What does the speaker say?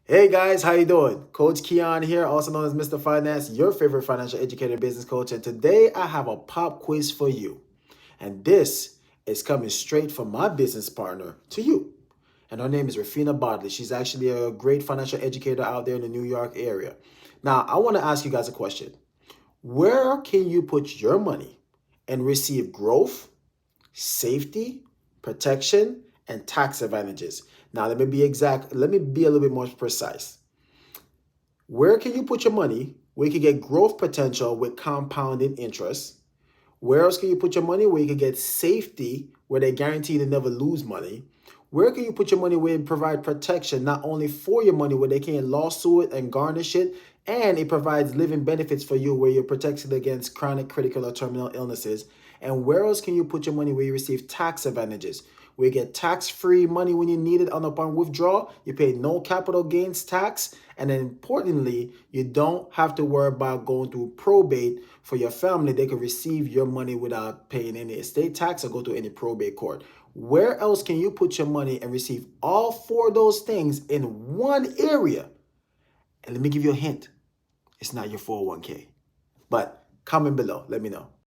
Hey guys, how you doing? Coach Keon here, also known as Mr. Finance, your favorite financial educator and business coach. And today I have a pop quiz for you. And this is coming straight from my business partner to you. And her name is Rafina Bodley. She's actually a great financial educator out there in the New York area. Now, I want to ask you guys a question. Where can you put your money and receive growth, safety, protection, and tax advantages? Now, let me be exact. Let me be a little bit more precise. Where can you put your money where you can get growth potential with compounding interest? Where else can you put your money where you can get safety, where they guarantee to never lose money? Where can you put your money where it provide protection not only for your money, where they can't lawsuit it and garnish it, and it provides living benefits for you where you're protected against chronic, critical, or terminal illnesses? And where else can you put your money where you receive tax advantages? Where you get tax-free money when you need it on upon withdrawal, you pay no capital gains tax, and then importantly, you don't have to worry about going through probate for your family. They can receive your money without paying any estate tax or go to any probate court. Where else can you put your money and receive all four of those things in one area? And let me give you a hint. It's not your 401k. But comment below. Let me know.